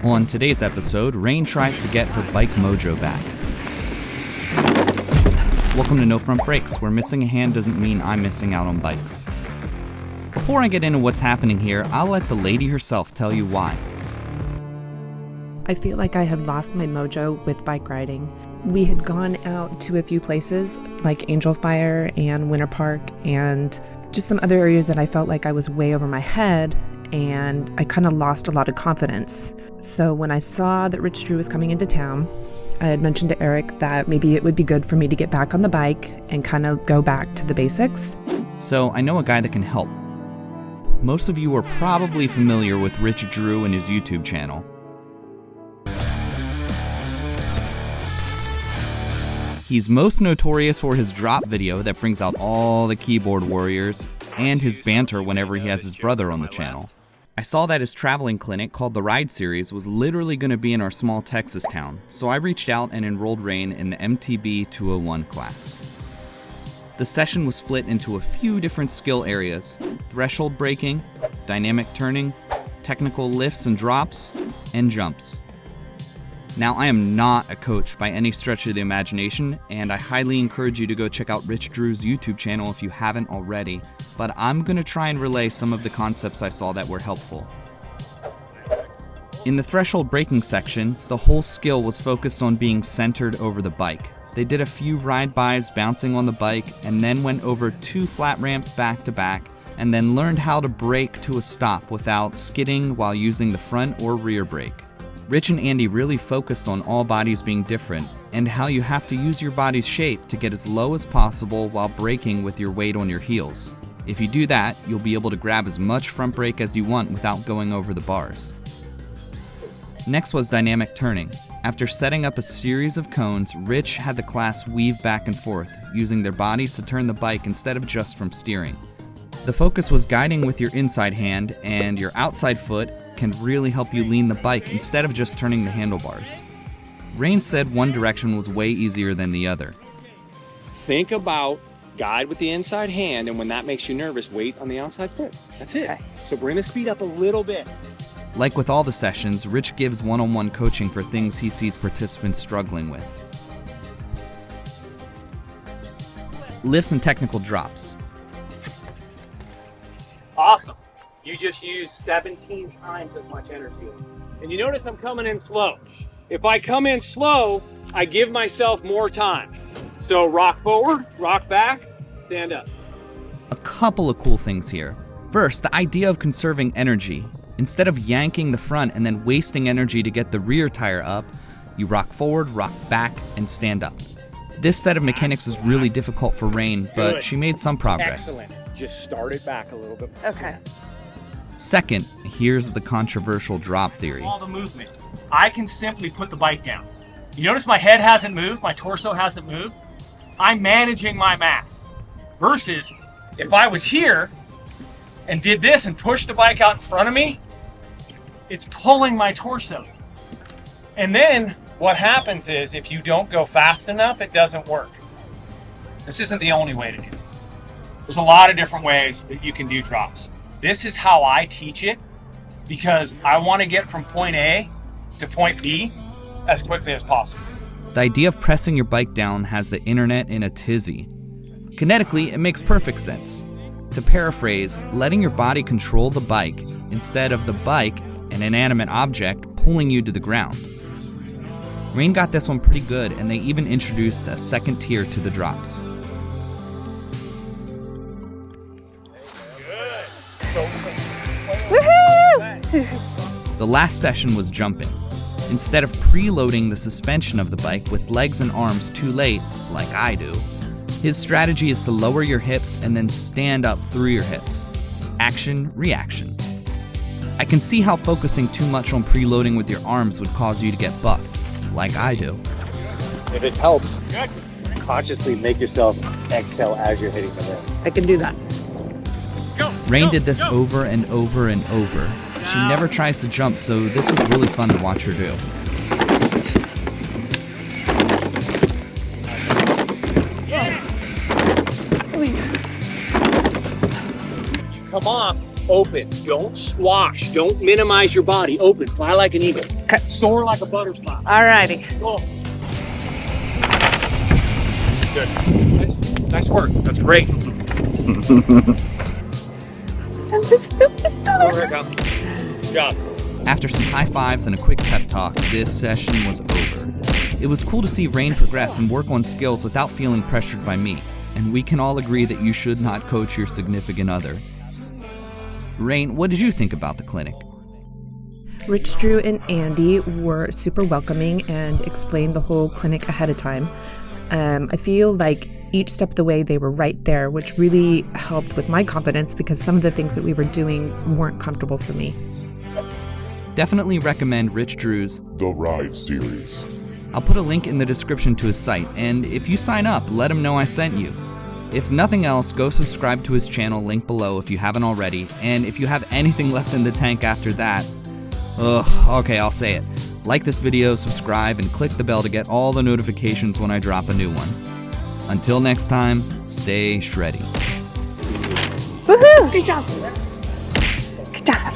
On today's episode, Rain tries to get her bike mojo back. Welcome to No Front Brakes, where missing a hand doesn't mean I'm missing out on bikes. Before I get into what's happening here, I'll let the lady herself tell you why. I feel like I had lost my mojo with bike riding. We had gone out to a few places like Angel Fire and Winter Park and just some other areas that I felt like I was way over my head, and I kind of lost a lot of confidence. So when I saw that Rich Drew was coming into town, I had mentioned to Eric that maybe it would be good for me to get back on the bike and kind of go back to the basics. So I know a guy that can help. Most of you are probably familiar with Rich Drew and his YouTube channel. He's most notorious for his drop video that brings out all the keyboard warriors, and his banter whenever he has his brother on the channel. I saw that his traveling clinic called the Ride Series was literally going to be in our small Texas town, so I reached out and enrolled Rain in the MTB 201 class. The session was split into a few different skill areas: threshold braking, dynamic turning, technical lifts and drops, and jumps. Now, I am not a coach by any stretch of the imagination, and I highly encourage you to go check out Rich Drew's YouTube channel if you haven't already, but I'm going to try and relay some of the concepts I saw that were helpful. In the threshold braking section, the whole skill was focused on being centered over the bike. They did a few ride-bys bouncing on the bike, and then went over 2 flat ramps back to back, and then learned how to brake to a stop without skidding while using the front or rear brake. Rich and Andy really focused on all bodies being different, and how you have to use your body's shape to get as low as possible while braking with your weight on your heels. If you do that, you'll be able to grab as much front brake as you want without going over the bars. Next was dynamic turning. After setting up a series of cones, Rich had the class weave back and forth, using their bodies to turn the bike instead of just from steering. The focus was guiding with your inside hand, and your outside foot can really help you lean the bike instead of just turning the handlebars. Rain said one direction was way easier than the other. Think about guide with the inside hand, and when that makes you nervous, weight on the outside foot. That's it. Okay. So bring the speed up a little bit. Like with all the sessions, Rich gives one-on-one coaching for things he sees participants struggling with. Lifts and technical drops. Awesome. You just used 17 times as much energy. And you notice I'm coming in slow. If I come in slow, I give myself more time. So rock forward, rock back, stand up. A couple of cool things here. First, the idea of conserving energy. Instead of yanking the front and then wasting energy to get the rear tire up, you rock forward, rock back, and stand up. This set of mechanics is really difficult for Rain, but she made some progress. Excellent. Just start it back a little bit. Okay. Second, here's the controversial drop theory. All the movement. I can simply put the bike down. You notice my head hasn't moved, my torso hasn't moved. I'm managing my mass. Versus if I was here and did this and pushed the bike out in front of me, it's pulling my torso. And then what happens is if you don't go fast enough, it doesn't work. This isn't the only way to do this. There's a lot of different ways that you can do drops. This is how I teach it because I want to get from point A to point B as quickly as possible. The idea of pressing your bike down has the internet in a tizzy. Kinetically, it makes perfect sense. To paraphrase, letting your body control the bike instead of the bike, an inanimate object, pulling you to the ground. Rain got this one pretty good, and they even introduced a second tier to the drops. The last session was jumping. Instead of preloading the suspension of the bike with legs and arms too late, like I do, his strategy is to lower your hips and then stand up through your hips. Action, reaction. I can see how focusing too much on preloading with your arms would cause you to get bucked, like I do. If it helps, consciously make yourself exhale as you're hitting the rim. I can do that. Rain did this over and over and over. She never tries to jump, so this was really fun to watch her do. Come off Open. Don't squash. Don't minimize your body. Open. Fly like an eagle. Soar like a butterfly. Alrighty. Go. Good. Nice work. That's great. I'm the superstar. There we go. Good job. After some high fives and a quick pep talk, this session was over. It was cool to see Rain progress and work on skills without feeling pressured by me, and we can all agree that you should not coach your significant other. Rain, what did you think about the clinic? Rich, Drew, and Andy were super welcoming and explained the whole clinic ahead of time. I feel like each step of the way they were right there, which really helped with my confidence because some of the things that we were doing weren't comfortable for me. Definitely recommend Rich Drew's The Ride series. I'll put a link in the description to his site, and if you sign up, let him know I sent you. If nothing else, go subscribe to his channel, link below if you haven't already, and if you have anything left in the tank after that, okay, I'll say it. Like this video, subscribe, and click the bell to get all the notifications when I drop a new one. Until next time, stay shreddy. Woohoo! Good job. Good job.